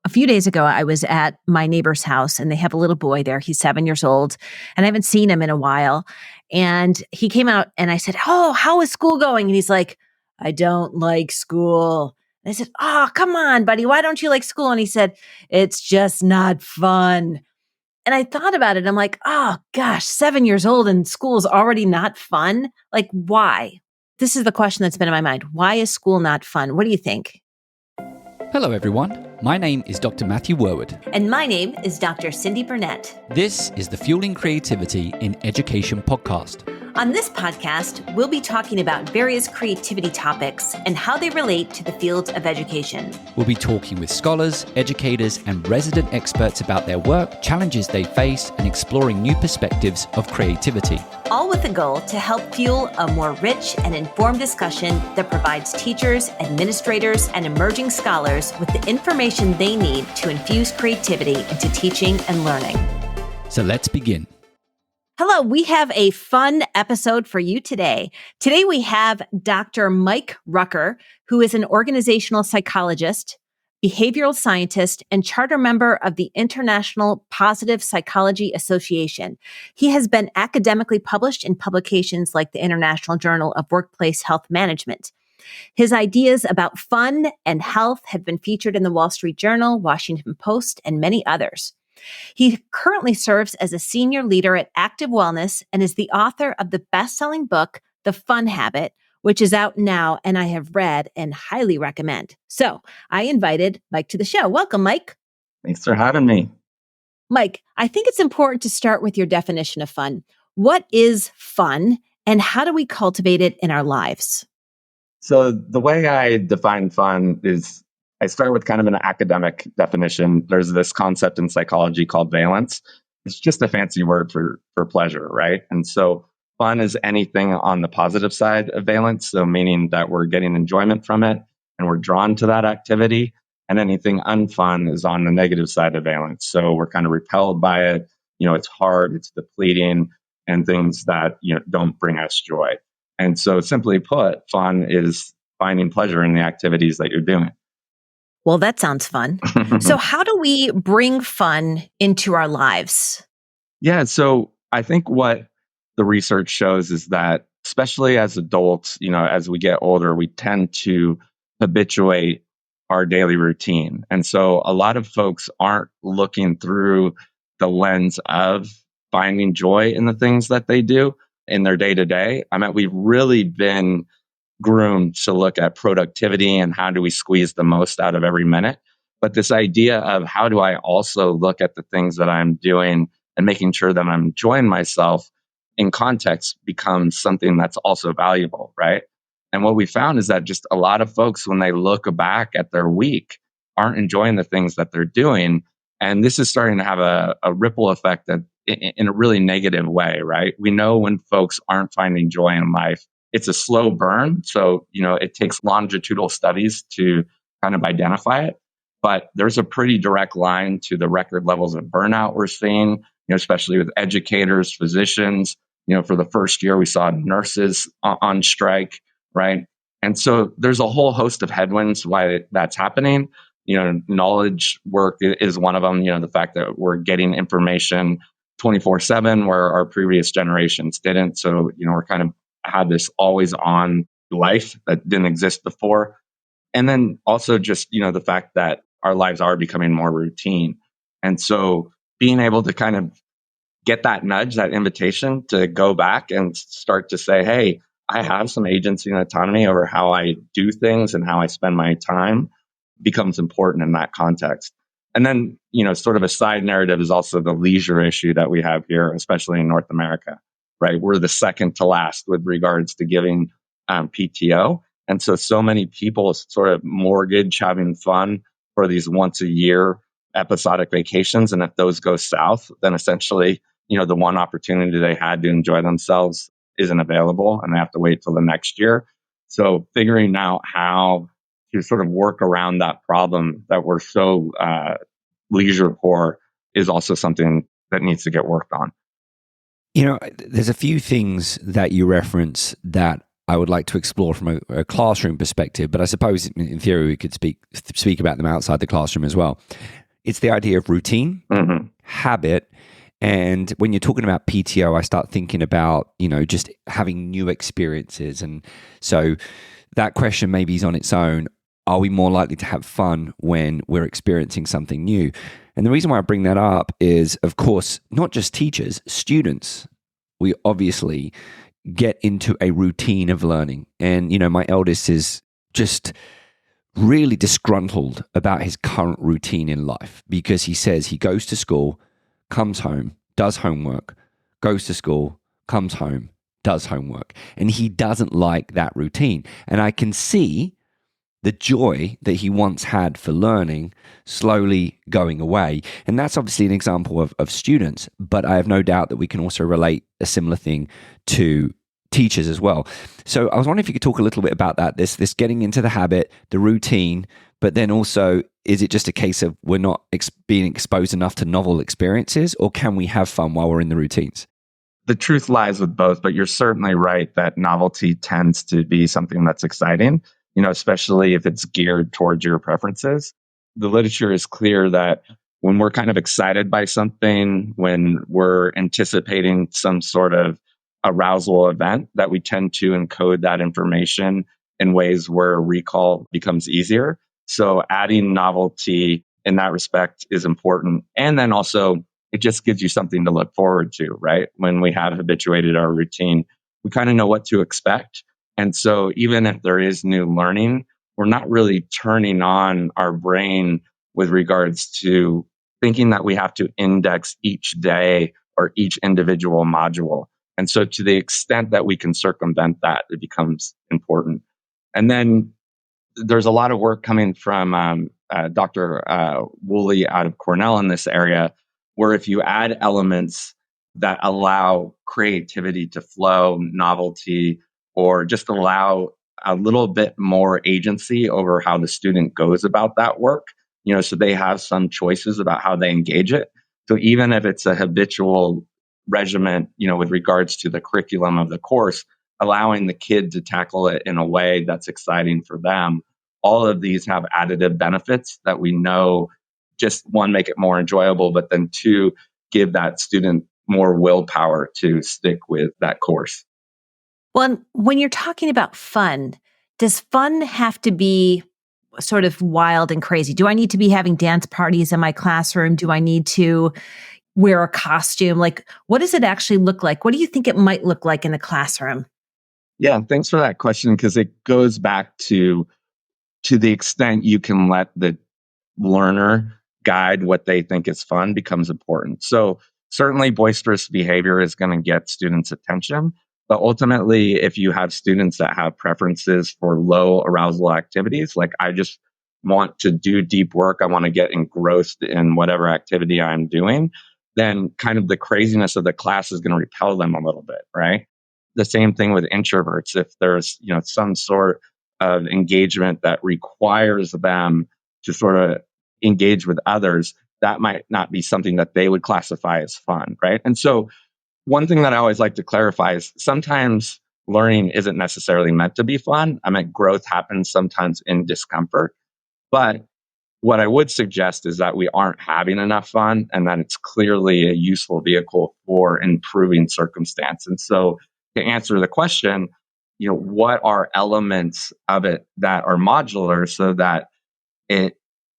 A few days ago, I was at my neighbor's house and they have a little boy there. He's 7 years old and I haven't seen him in a while. And he came out and I said, "Oh, how is school going?" And he's like, "I don't like school." And I said, "Oh, come on, buddy. Why don't you like school?" And he said, "It's just not fun." And I thought about it. I'm like, oh gosh, 7 years old and school's already not fun. Like, why? This is the question that's been in my mind. Why is school not fun? What do you think? Hello everyone, my name is Dr. Matthew Worwood. And my name is Dr. Cyndi Burnett. This is the Fueling Creativity in Education podcast. On this podcast, we'll be talking about various creativity topics and how they relate to the field of education. We'll be talking with scholars, educators, and resident experts about their work, challenges they face, and exploring new perspectives of creativity. All with the goal to help fuel a more rich and informed discussion that provides teachers, administrators, and emerging scholars with the information they need to infuse creativity into teaching and learning. So let's begin. Hello, we have a fun episode for you today. Today we have Dr. Mike Rucker, who is an organizational psychologist, behavioral scientist, and charter member of the International Positive Psychology Association. He has been academically published in publications like the International Journal of Workplace Health Management. His ideas about fun and health have been featured in the Wall Street Journal, Washington Post, and many others. He currently serves as a senior leader at Active Wellness and is the author of the best-selling book, The Fun Habit, which is out now and I have read and highly recommend. So I invited Mike to the show. Welcome, Mike. Thanks for having me. Mike, I think it's important to start with your definition of fun. What is fun and how do we cultivate it in our lives? So the way I define fun is I start with kind of an academic definition. There's this concept in psychology called valence. It's just a fancy word for pleasure, right? And so fun is anything on the positive side of valence. So meaning that we're getting enjoyment from it and we're drawn to that activity. And anything unfun is on the negative side of valence. So we're kind of repelled by it. It's hard, it's depleting, and things that, don't bring us joy. And so simply put, fun is finding pleasure in the activities that you're doing. Well, that sounds fun. So how do we bring fun into our lives? Yeah, so I think what the research shows is that, especially as adults, as we get older, we tend to habituate our daily routine. And so a lot of folks aren't looking through the lens of finding joy in the things that they do in their day to day. We've really been groomed to look at productivity and how do we squeeze the most out of every minute. But this idea of how do I also look at the things that I'm doing and making sure that I'm enjoying myself in context becomes something that's also valuable, right? And what we found is that just a lot of folks, when they look back at their week, aren't enjoying the things that they're doing. And this is starting to have a ripple effect that in a really negative way, right? We know when folks aren't finding joy in life, it's a slow burn. So, it takes longitudinal studies to kind of identify it. But there's a pretty direct line to the record levels of burnout we're seeing, especially with educators, physicians. For the first year, we saw nurses on strike, right? And so there's a whole host of headwinds why that's happening. Knowledge work is one of them. The fact that we're getting information 24/7 where our previous generations didn't. So, we're kind of had this always on life that didn't exist before. And then also just, the fact that our lives are becoming more routine. And so being able to kind of get that nudge, that invitation to go back and start to say, hey, I have some agency and autonomy over how I do things and how I spend my time becomes important in that context. And then, sort of a side narrative is also the leisure issue that we have here, especially in North America. Right, we're the second to last with regards to giving PTO. And so many people sort of mortgage having fun for these once a year episodic vacations. And if those go south, then essentially, the one opportunity they had to enjoy themselves isn't available and they have to wait till the next year. So figuring out how to sort of work around that problem that we're so leisure poor is also something that needs to get worked on. There's a few things that you reference that I would like to explore from a classroom perspective, but I suppose in theory we could speak about them outside the classroom as well. It's the idea of routine, habit, and when you're talking about PTO, I start thinking about, just having new experiences. And so that question maybe is on its own. Are we more likely to have fun when we're experiencing something new? And the reason why I bring that up is, of course, not just teachers, students. We obviously get into a routine of learning. And, my eldest is just really disgruntled about his current routine in life because he says he goes to school, comes home, does homework, goes to school, comes home, does homework. And he doesn't like that routine. And I can see the joy that he once had for learning slowly going away. And that's obviously an example of students, but I have no doubt that we can also relate a similar thing to teachers as well. So I was wondering if you could talk a little bit about that, this getting into the habit, the routine, but then also, is it just a case of we're not being exposed enough to novel experiences, or can we have fun while we're in the routines? The truth lies with both, but you're certainly right that novelty tends to be something that's exciting, especially if it's geared towards your preferences. The literature is clear that when we're kind of excited by something, when we're anticipating some sort of arousal event, that we tend to encode that information in ways where recall becomes easier. So adding novelty in that respect is important. And then also, it just gives you something to look forward to, right? When we have habituated our routine, we kind of know what to expect. And so even if there is new learning, we're not really turning on our brain with regards to thinking that we have to index each day or each individual module. And so to the extent that we can circumvent that, it becomes important. And then there's a lot of work coming from Dr. Woolley out of Cornell in this area, where if you add elements that allow creativity to flow, novelty, or just allow a little bit more agency over how the student goes about that work, so they have some choices about how they engage it. So even if it's a habitual regimen, with regards to the curriculum of the course, allowing the kid to tackle it in a way that's exciting for them. All of these have additive benefits that we know, just one, make it more enjoyable, but then two, give that student more willpower to stick with that course. Well, when you're talking about fun, does fun have to be sort of wild and crazy? Do I need to be having dance parties in my classroom? Do I need to wear a costume? Like, what does it actually look like? What do you think it might look like in a classroom? Yeah, thanks for that question, because it goes back to the extent you can let the learner guide what they think is fun becomes important. So certainly boisterous behavior is going to get students' attention. But ultimately, if you have students that have preferences for low arousal activities, like I just want to do deep work, I want to get engrossed in whatever activity I'm doing, then kind of the craziness of the class is going to repel them a little bit, right? The same thing with introverts. If there's, some sort of engagement that requires them to sort of engage with others, that might not be something that they would classify as fun, right? And so one thing that I always like to clarify is sometimes learning isn't necessarily meant to be fun. Growth happens sometimes in discomfort. But what I would suggest is that we aren't having enough fun and that it's clearly a useful vehicle for improving circumstance. And so to answer the question, what are elements of it that are modular so that it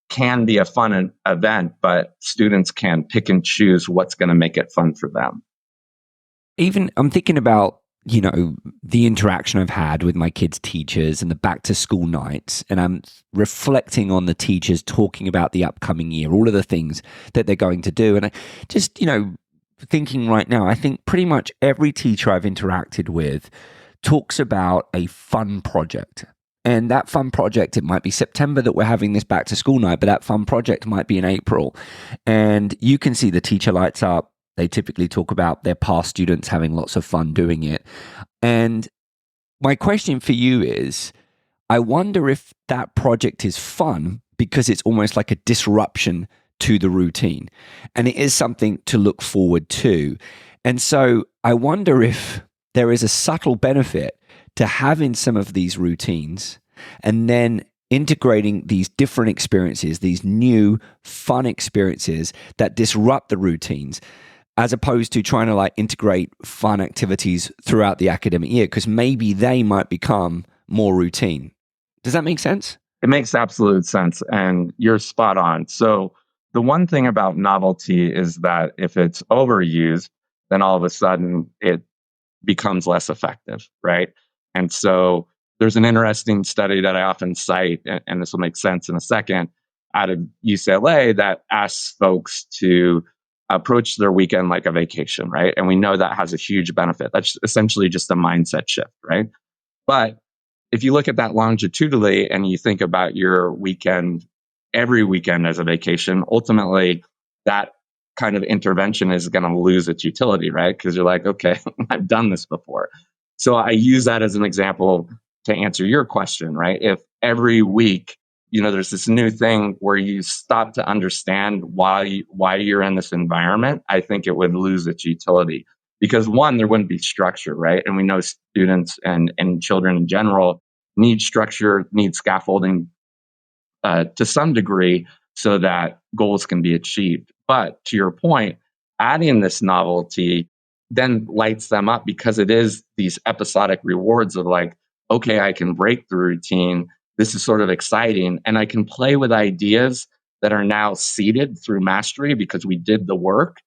can be a fun event, but students can pick and choose what's going to make it fun for them? Even I'm thinking about, the interaction I've had with my kids' teachers and the back to school nights. And I'm reflecting on the teachers talking about the upcoming year, all of the things that they're going to do. And I just, thinking right now, I think pretty much every teacher I've interacted with talks about a fun project. And that fun project, it might be September that we're having this back to school night, but that fun project might be in April. And you can see the teacher lights up. They typically talk about their past students having lots of fun doing it. And my question for you is, I wonder if that project is fun because it's almost like a disruption to the routine. And it is something to look forward to. And so I wonder if there is a subtle benefit to having some of these routines and then integrating these different experiences, these new fun experiences that disrupt the routines, as opposed to trying to like integrate fun activities throughout the academic year, because maybe they might become more routine. Does that make sense? It makes absolute sense. And you're spot on. So the one thing about novelty is that if it's overused, then all of a sudden it becomes less effective, right? And so there's an interesting study that I often cite, and this will make sense in a second, out of UCLA that asks folks to approach their weekend like a vacation, right? And we know that has a huge benefit. That's essentially just a mindset shift, right? But if you look at that longitudinally and you think about your weekend, every weekend as a vacation, ultimately that kind of intervention is going to lose its utility, right? Because you're like, okay, I've done this before. So I use that as an example to answer your question, right? If every week, there's this new thing where you stop to understand why you're in this environment, I think it would lose its utility. Because one, there wouldn't be structure, right? And we know students and children in general need structure, need scaffolding to some degree so that goals can be achieved. But to your point, adding this novelty then lights them up because it is these episodic rewards of like, okay, I can break the routine. This is sort of exciting. And I can play with ideas that are now seeded through mastery because we did the work,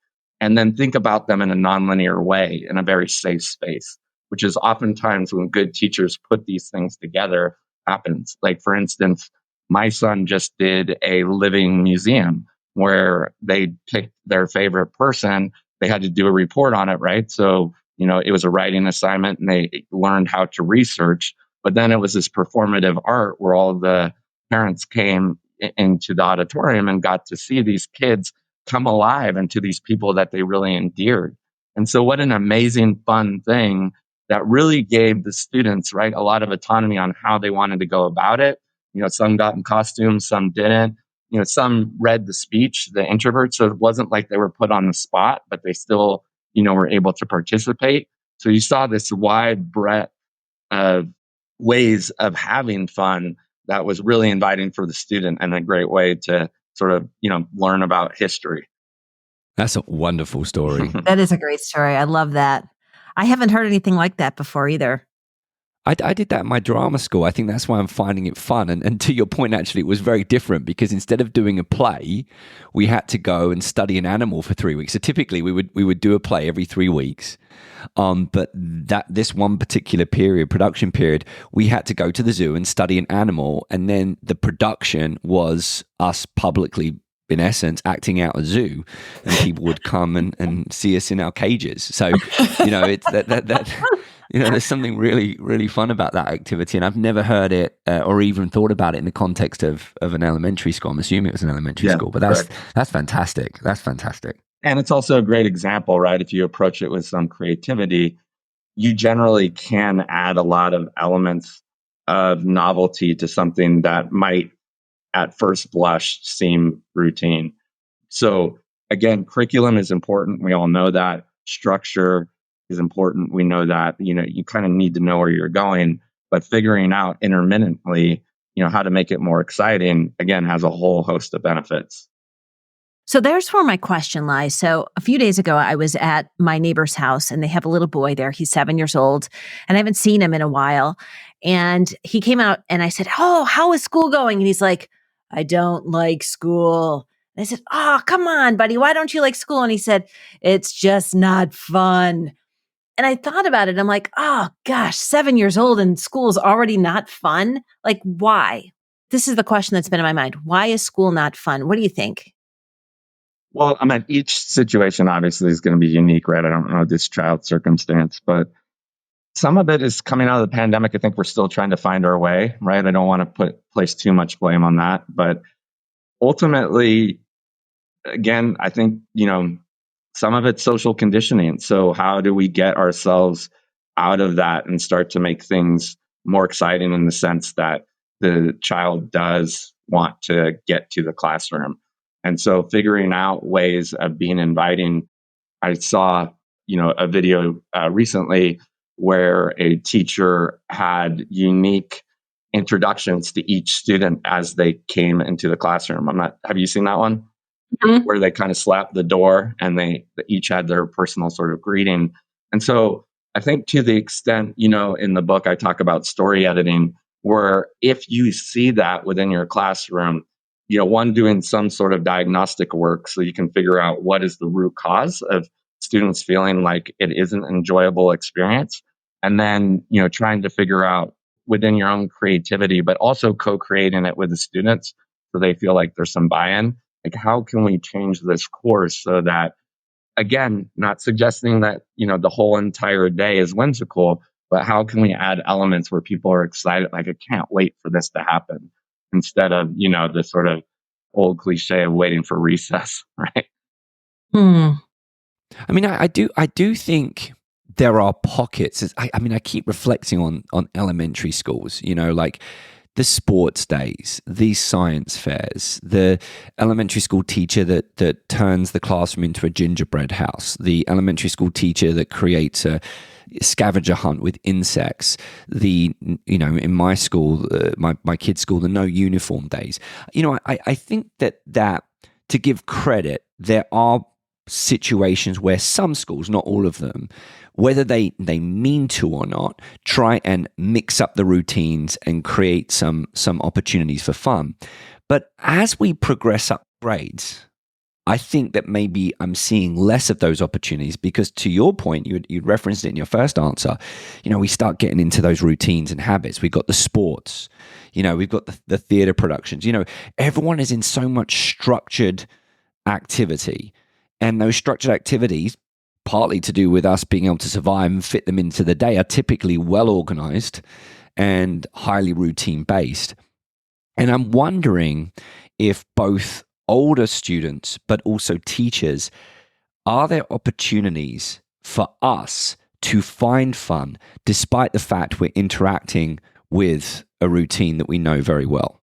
and then think about them in a nonlinear way in a very safe space, which is oftentimes when good teachers put these things together happens. Like, for instance, my son just did a living museum where they picked their favorite person. They had to do a report on it, right? So, it was a writing assignment and they learned how to research. But then it was this performative art where all of the parents came into the auditorium and got to see these kids come alive into these people that they really endeared. And so what an amazing, fun thing that really gave the students, right, a lot of autonomy on how they wanted to go about it. Some got in costumes, some didn't. Some read the speech, the introverts. So it wasn't like they were put on the spot, but they still, were able to participate. So you saw this wide breadth of ways of having fun that was really inviting for the student and a great way to sort of, learn about history. That's a wonderful story. That is a great story. I love that. I haven't heard anything like that before either. I did that in my drama school. I think that's why I'm finding it fun. And to your point, actually, it was very different because instead of doing a play, we had to go and study an animal for 3 weeks. So typically we would do a play every 3 weeks. But this one particular production period, we had to go to the zoo and study an animal. And then the production was us publicly, in essence, acting out a zoo, and people would come and see us in our cages. So, it's that there's something really, really fun about that activity. And I've never heard it or even thought about it in the context of an elementary school. I'm assuming it was an elementary school, but that's fantastic. That's fantastic. And it's also a great example, right? If you approach it with some creativity, you generally can add a lot of elements of novelty to something that might at first blush seem routine. So again, curriculum is important. We all know that. Structure is important. We know that, you kind of need to know where you're going, but figuring out intermittently, how to make it more exciting, again, has a whole host of benefits. So there's where my question lies. So a few days ago, I was at my neighbor's house and they have a little boy there. He's 7 years old and I haven't seen him in a while. And he came out and I said, "Oh, how is school going?" And he's like, "I don't like school." And I said, "Oh, come on, buddy. Why don't you like school?" And he said, "It's just not fun." And I thought about it. I'm like, oh gosh, 7 years old and school's already not fun. Like, why? This is the question that's been in my mind. Why is school not fun? What do you think? Well, each situation obviously is going to be unique, right? I don't know this child's circumstance, but some of it is coming out of the pandemic. I think we're still trying to find our way, right? I don't want to place too much blame on that, but ultimately, again, I think, some of it's social conditioning. So how do we get ourselves out of that and start to make things more exciting in the sense that the child does want to get to the classroom? And so figuring out ways of being inviting. I saw, a video recently where a teacher had unique introductions to each student as they came into the classroom. Have you seen that one? Mm-hmm. Where they kind of slapped the door and they each had their personal sort of greeting. And so I think to the extent, in the book, I talk about story editing, where if you see that within your classroom, one, doing some sort of diagnostic work so you can figure out what is the root cause of students feeling like it isn't an enjoyable experience. And then, trying to figure out within your own creativity, but also co-creating it with the students so they feel like there's some buy-in. Like, how can we change this course so that, again, not suggesting that, the whole entire day is whimsical, but how can we add elements where people are excited? Like, I can't wait for this to happen, instead of, the sort of old cliche of waiting for recess, right? I mean, I do think there are pockets. I keep reflecting on elementary schools, like the sports days, these science fairs, the elementary school teacher that turns the classroom into a gingerbread house, the elementary school teacher that creates a scavenger hunt with insects, in my school, my kids' school, the no uniform days. I think that to give credit, there are situations where some schools, not all of them, whether they mean to or not, try and mix up the routines and create some opportunities for fun. But as we progress up grades, I think that maybe I'm seeing less of those opportunities, because to your point, you referenced it in your first answer, we start getting into those routines and habits. We've got the sports, we've got the theater productions, everyone is in so much structured activity. And those structured activities, partly to do with us being able to survive and fit them into the day, are typically well organized and highly routine based. And I'm wondering if both older students, but also teachers, are there opportunities for us to find fun despite the fact we're interacting with a routine that we know very well?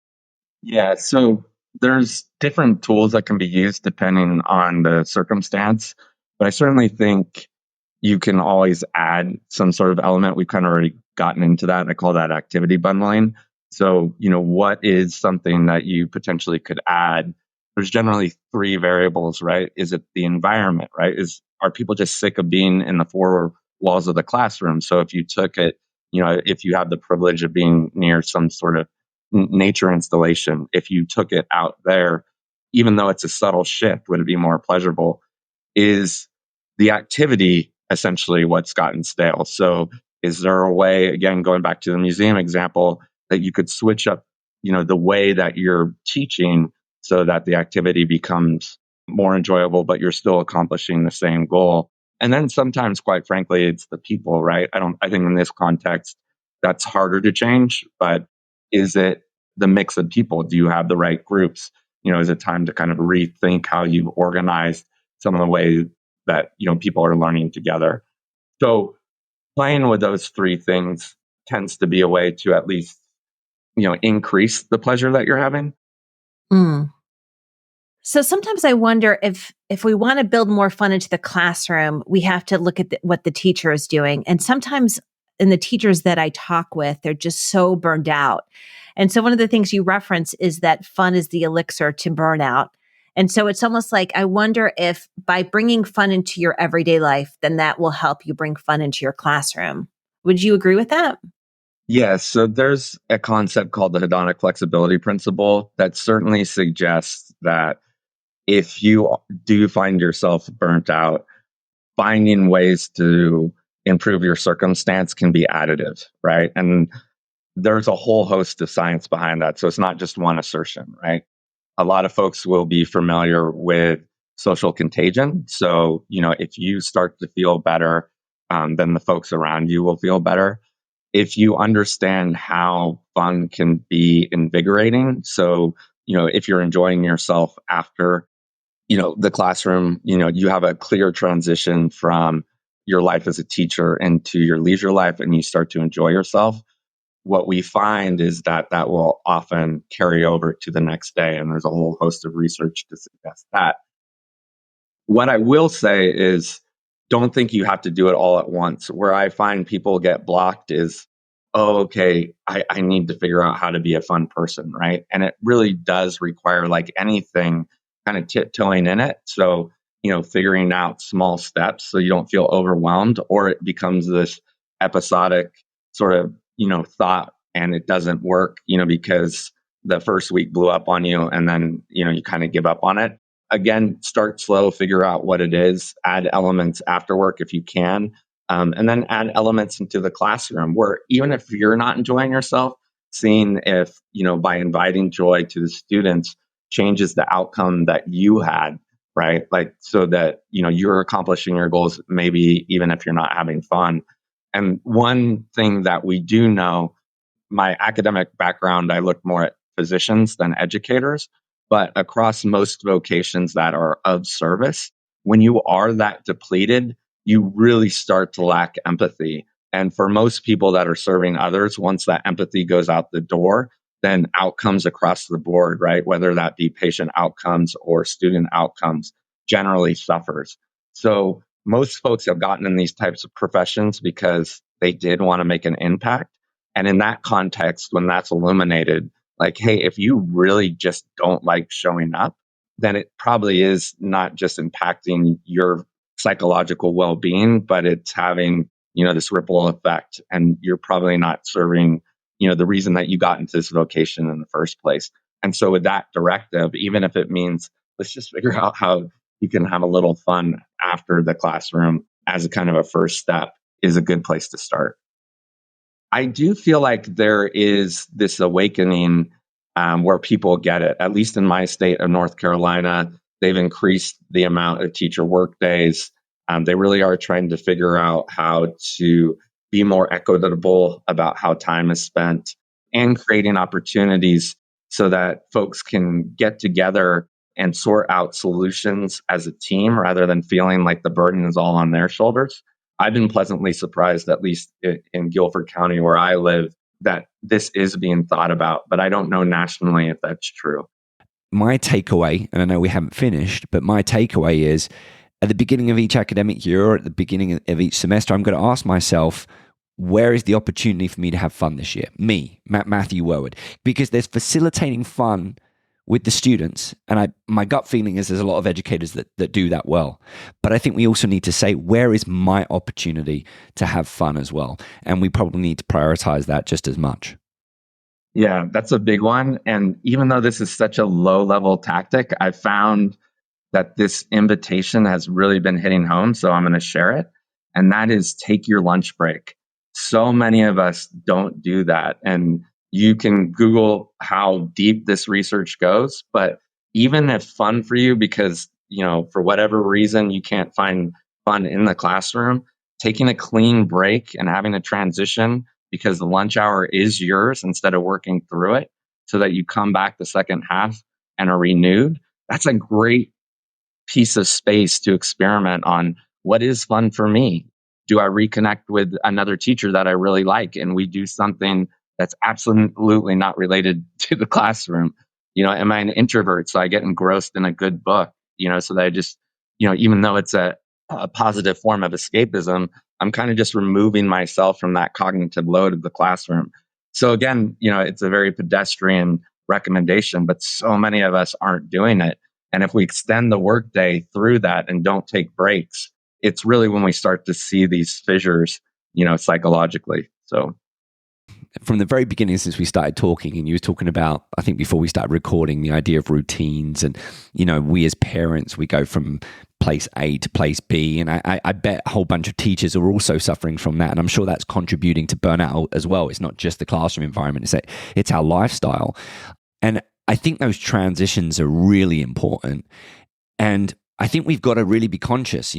Yeah, so there's different tools that can be used depending on the circumstance, but I certainly think you can always add some sort of element. We've kind of already gotten into that. I call that activity bundling. So, what is something that you potentially could add? There's generally three variables, right? Is it the environment, right? Are people just sick of being in the four walls of the classroom? So if you took it, if you have the privilege of being near some sort of nature installation, if you took it out there, even though it's a subtle shift, would it be more pleasurable? Is the activity essentially what's gotten stale? So is there a way, again, going back to the museum example, that you could switch up, the way that you're teaching so that the activity becomes more enjoyable, but you're still accomplishing the same goal? And then sometimes, quite frankly, it's the people, right? I think in this context, that's harder to change, but is it the mix of people? Do you have the right groups? Is it time to kind of rethink how you organize some of the way that, people are learning together? So playing with those three things tends to be a way to at least, increase the pleasure that you're having. So sometimes I wonder if we want to build more fun into the classroom, we have to look at what the teacher is doing. And sometimes in the teachers that I talk with, they're just so burned out. And so one of the things you reference is that fun is the elixir to burnout. And so it's almost like, I wonder if by bringing fun into your everyday life, then that will help you bring fun into your classroom. Would you agree with that? Yes. So there's a concept called the hedonic flexibility principle that certainly suggests that if you do find yourself burnt out, finding ways to improve your circumstance can be additive, right? And there's a whole host of science behind that. So it's not just one assertion, right? A lot of folks will be familiar with social contagion. So, if you start to feel better, then the folks around you will feel better. If you understand how fun can be invigorating. So, if you're enjoying yourself after, the classroom, you have a clear transition from your life as a teacher into your leisure life and you start to enjoy yourself. What we find is that will often carry over to the next day. And there's a whole host of research to suggest that. What I will say is don't think you have to do it all at once. Where I find people get blocked is, oh, okay, I need to figure out how to be a fun person, right? And it really does require, like anything, kind of tiptoeing in it. So, figuring out small steps so you don't feel overwhelmed, or it becomes this episodic sort of, thought, and it doesn't work, because the first week blew up on you, and then, you kind of give up on it. Again, start slow, figure out what it is, add elements after work if you can, and then add elements into the classroom where even if you're not enjoying yourself, seeing if, by inviting joy to the students changes the outcome that you had, right? Like, so that, you're accomplishing your goals, maybe even if you're not having fun. And one thing that we do know, my academic background, I look more at physicians than educators, but across most vocations that are of service, when you are that depleted, you really start to lack empathy. And for most people that are serving others, once that empathy goes out the door, then outcomes across the board, right? Whether that be patient outcomes or student outcomes, generally suffers. So most folks have gotten in these types of professions because they did want to make an impact. And in that context, when that's illuminated, like, hey, if you really just don't like showing up, then it probably is not just impacting your psychological well-being, but it's having, this ripple effect. And you're probably not serving, the reason that you got into this vocation in the first place. And so with that directive, even if it means let's just figure out how you can have a little fun after the classroom as a kind of a first step, is a good place to start. I do feel like there is this awakening where people get it. At least in my state of North Carolina, they've increased the amount of teacher work days. They really are trying to figure out how to be more equitable about how time is spent, and creating opportunities so that folks can get together and sort out solutions as a team rather than feeling like the burden is all on their shoulders. I've been pleasantly surprised, at least in Guilford County where I live, that this is being thought about, but I don't know nationally if that's true. My takeaway, and I know we haven't finished, but my takeaway is at the beginning of each academic year or at the beginning of each semester, I'm going to ask myself, where is the opportunity for me to have fun this year? Me, Matthew Wood, because there's facilitating fun with the students. And my gut feeling is there's a lot of educators that do that well. But I think we also need to say, where is my opportunity to have fun as well? And we probably need to prioritize that just as much. Yeah, that's a big one. And even though this is such a low level tactic, I found that this invitation has really been hitting home. So I'm going to share it. And that is, take your lunch break. So many of us don't do that. And you can Google how deep this research goes, but even if fun for you, because, for whatever reason, you can't find fun in the classroom, taking a clean break and having a transition because the lunch hour is yours instead of working through it so that you come back the second half and are renewed. That's a great piece of space to experiment on what is fun for me. Do I reconnect with another teacher that I really like and we do something that's absolutely not related to the classroom? Am I an introvert? So I get engrossed in a good book, so that I just, even though it's a positive form of escapism, I'm kind of just removing myself from that cognitive load of the classroom. So again, it's a very pedestrian recommendation, but so many of us aren't doing it. And if we extend the workday through that and don't take breaks, it's really when we start to see these fissures, psychologically. So from the very beginning, since we started talking, and you were talking about, I think before we started recording, the idea of routines, and we as parents, we go from place A to place B, and I bet a whole bunch of teachers are also suffering from that, and I'm sure that's contributing to burnout as well. It's not just the classroom environment; it's our lifestyle, and I think those transitions are really important, and I think we've got to really be conscious.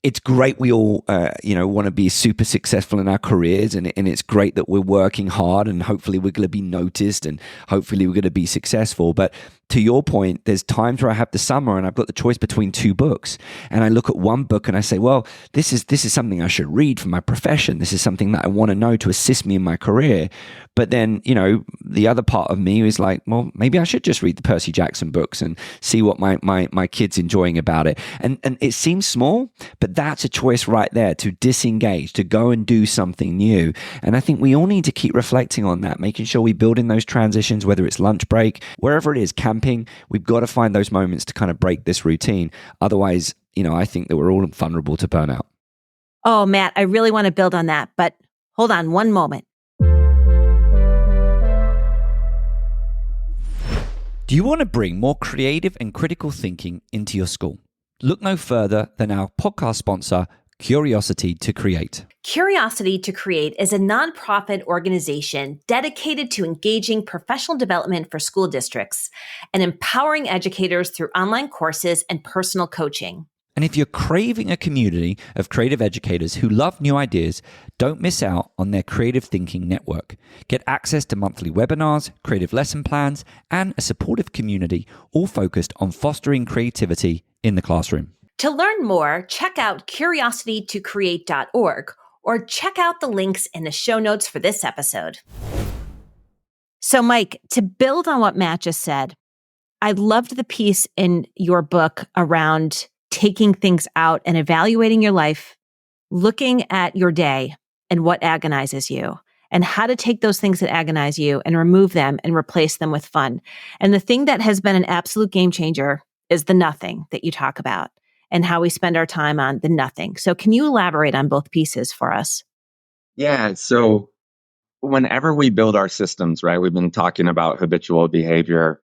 It's great we all, want to be super successful in our careers, and it's great that we're working hard, and hopefully we're going to be noticed, and hopefully we're going to be successful. But to your point, there's times where I have the summer and I've got the choice between two books. And I look at one book and I say, well, this is something I should read for my profession. This is something that I want to know to assist me in my career. But then, the other part of me is like, well, maybe I should just read the Percy Jackson books and see what my kid's enjoying about it. And it seems small, but that's a choice right there to disengage, to go and do something new. And I think we all need to keep reflecting on that, making sure we build in those transitions, whether it's lunch break, wherever it is, camping, we've got to find those moments to kind of break this routine. Otherwise, I think that we're all vulnerable to burnout. Oh, Matt, I really want to build on that, but hold on one moment. Do you want to bring more creative and critical thinking into your school? Look no further than our podcast sponsor, Curiosity to Create. Curiosity to Create is a nonprofit organization dedicated to engaging professional development for school districts and empowering educators through online courses and personal coaching. And if you're craving a community of creative educators who love new ideas, don't miss out on their Creative Thinking Network. Get access to monthly webinars, creative lesson plans, and a supportive community, all focused on fostering creativity in the classroom. To learn more, check out curiositytocreate.org or check out the links in the show notes for this episode. So, Mike, to build on what Matt just said, I loved the piece in your book around taking things out and evaluating your life, looking at your day and what agonizes you, and how to take those things that agonize you and remove them and replace them with fun. And the thing that has been an absolute game changer is the nothing that you talk about and how we spend our time on the nothing. So can you elaborate on both pieces for us? Yeah. So whenever we build our systems, right, we've been talking about habitual behavior.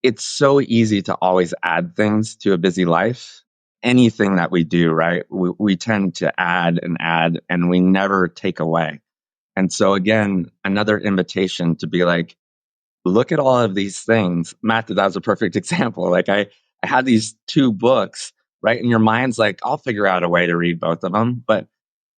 It's so easy to always add things to a busy life. Anything that we do, right, we tend to add, and we never take away. And so again, another invitation to be like, look at all of these things. Matt, that was a perfect example. Like I had these two books, right? And your mind's like, I'll figure out a way to read both of them. But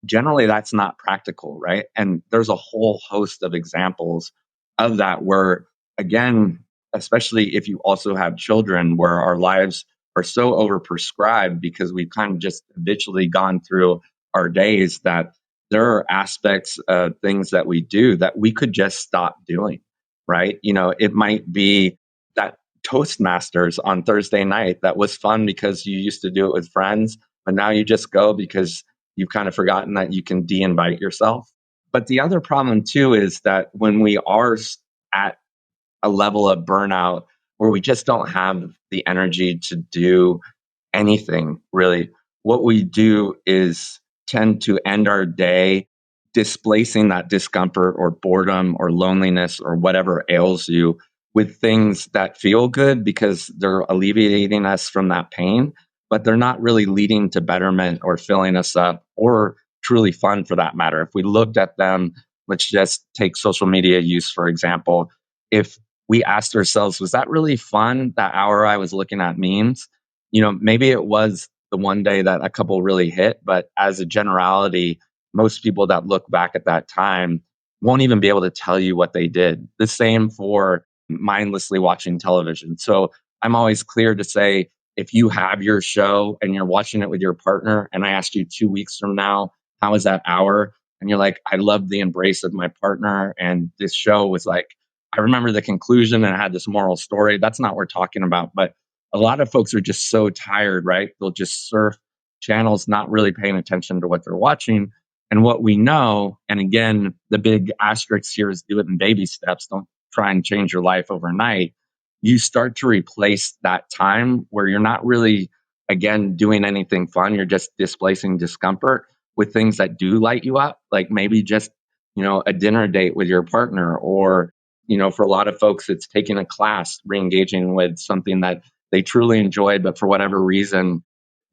generally that's not practical, right? And there's a whole host of examples of that where, again, especially if you also have children, where our lives are so overprescribed because we've kind of just habitually gone through our days that there are aspects of things that we do that we could just stop doing, right? It might be that Toastmasters on Thursday night that was fun because you used to do it with friends, but now you just go because you've kind of forgotten that you can de-invite yourself. But the other problem too is that when we are at a level of burnout where we just don't have the energy to do anything really, what we do is tend to end our day displacing that discomfort or boredom or loneliness or whatever ails you with things that feel good because they're alleviating us from that pain, but they're not really leading to betterment or filling us up or truly fun for that matter. If we looked at them, let's just take social media use, for example. If we asked ourselves, was that really fun, that hour I was looking at memes? Maybe it was the one day that a couple really hit, but as a generality, most people that look back at that time won't even be able to tell you what they did. The same for mindlessly watching television. So I'm always clear to say, if you have your show and you're watching it with your partner, and I asked you 2 weeks from now, how was that hour? And you're like, I loved the embrace of my partner. And this show was like, I remember the conclusion and it had this moral story. That's not what we're talking about. But a lot of folks are just so tired, right? They'll just surf channels, not really paying attention to what they're watching. And what we know, and again, the big asterisk here is do it in baby steps. Don't try and change your life overnight. You start to replace that time where you're not really, again, doing anything fun. You're just displacing discomfort with things that do light you up, like maybe just, a dinner date with your partner, or, for a lot of folks, it's taking a class, re-engaging with something that they truly enjoyed, but for whatever reason,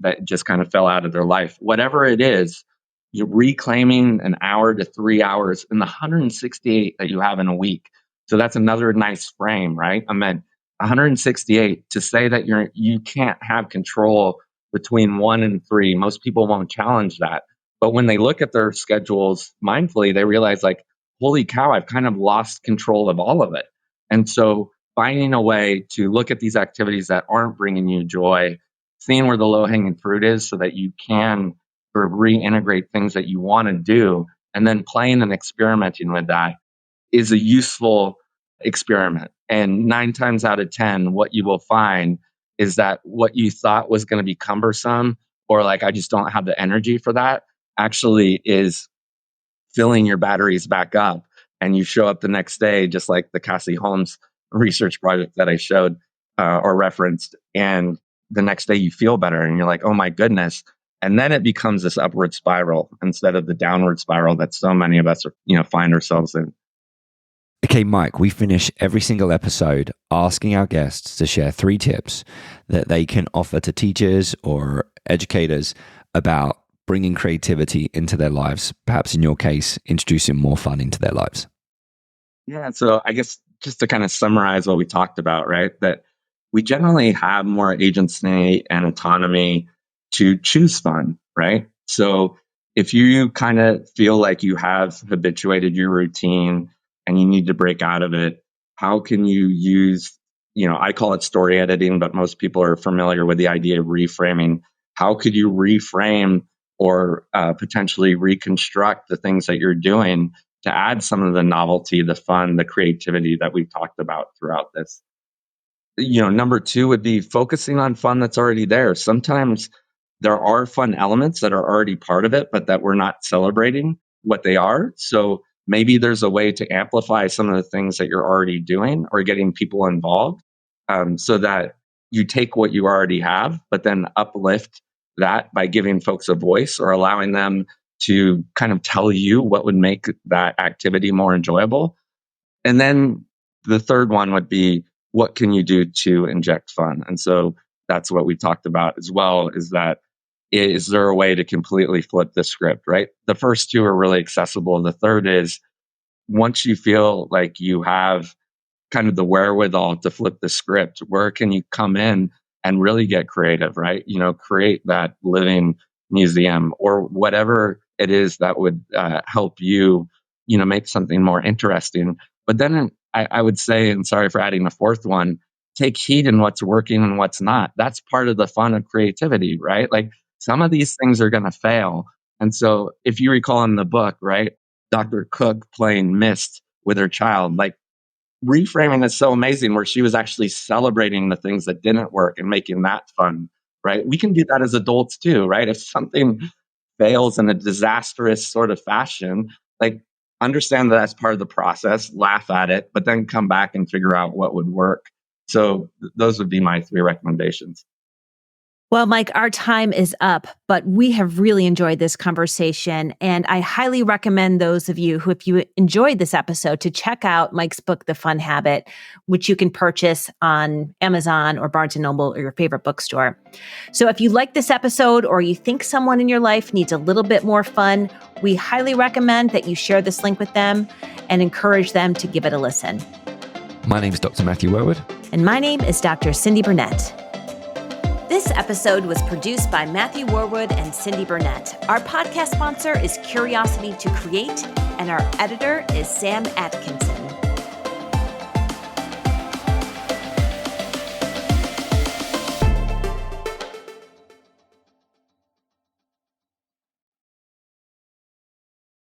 that just kind of fell out of their life. Whatever it is, you're reclaiming an hour to 3 hours in the 168 that you have in a week. So that's another nice frame, right? I meant 168 to say that you can't have control between 1 and 3. Most people won't challenge that. But when they look at their schedules mindfully, they realize like, holy cow, I've kind of lost control of all of it. And so finding a way to look at these activities that aren't bringing you joy, seeing where the low-hanging fruit is so that you can sort of reintegrate things that you want to do, and then playing and experimenting with that is a useful experiment. And 9 times out of 10, what you will find is that what you thought was going to be cumbersome, or like, I just don't have the energy for that, actually is filling your batteries back up. And you show up the next day, just like the Cassie Holmes research project that I showed or referenced. And the next day you feel better and you're like, oh my goodness. And then it becomes this upward spiral instead of the downward spiral that so many of us find ourselves in. Okay, Mike, we finish every single episode asking our guests to share 3 tips that they can offer to teachers or educators about bringing creativity into their lives. Perhaps in your case, introducing more fun into their lives. Yeah, so I guess just to kind of summarize what we talked about, right? That we generally have more agency and autonomy to choose fun, right? So if you kind of feel like you have habituated your routine and you need to break out of it, how can you use, I call it story editing, but most people are familiar with the idea of reframing. How could you reframe or potentially reconstruct the things that you're doing to add some of the novelty, the fun, the creativity that we've talked about throughout this? Number 2 would be focusing on fun that's already there. Sometimes there are fun elements that are already part of it, but that we're not celebrating what they are. So maybe there's a way to amplify some of the things that you're already doing or getting people involved, so that you take what you already have, but then uplift that by giving folks a voice or allowing them to kind of tell you what would make that activity more enjoyable. And then the third one would be, what can you do to inject fun? And so that's what we talked about as well, is there a way to completely flip the script, right? The first 2 are really accessible. The third is, once you feel like you have kind of the wherewithal to flip the script, where can you come in and really get creative, right? Create that living museum or whatever it is that would help you, make something more interesting. But then I would say, and sorry for adding a fourth one, take heed in what's working and what's not. That's part of the fun of creativity, right? Like, some of these things are going to fail. And so if you recall in the book, right, Dr. Cook playing Mist with her child, like, reframing is so amazing, where she was actually celebrating the things that didn't work and making that fun, right? We can do that as adults too, right? If something fails in a disastrous sort of fashion, like, understand that that's part of the process, laugh at it, but then come back and figure out what would work. So those would be my 3 recommendations. Well, Mike, our time is up, but we have really enjoyed this conversation. And I highly recommend those of you who, if you enjoyed this episode, to check out Mike's book, The Fun Habit, which you can purchase on Amazon or Barnes & Noble or your favorite bookstore. So if you like this episode, or you think someone in your life needs a little bit more fun, we highly recommend that you share this link with them and encourage them to give it a listen. My name is Dr. Matthew Wherwood. And my name is Dr. Cyndi Burnett. This episode was produced by Matthew Wherwood and Cyndi Burnett. Our podcast sponsor is Curiosity to Create, and our editor is Sam Atkinson.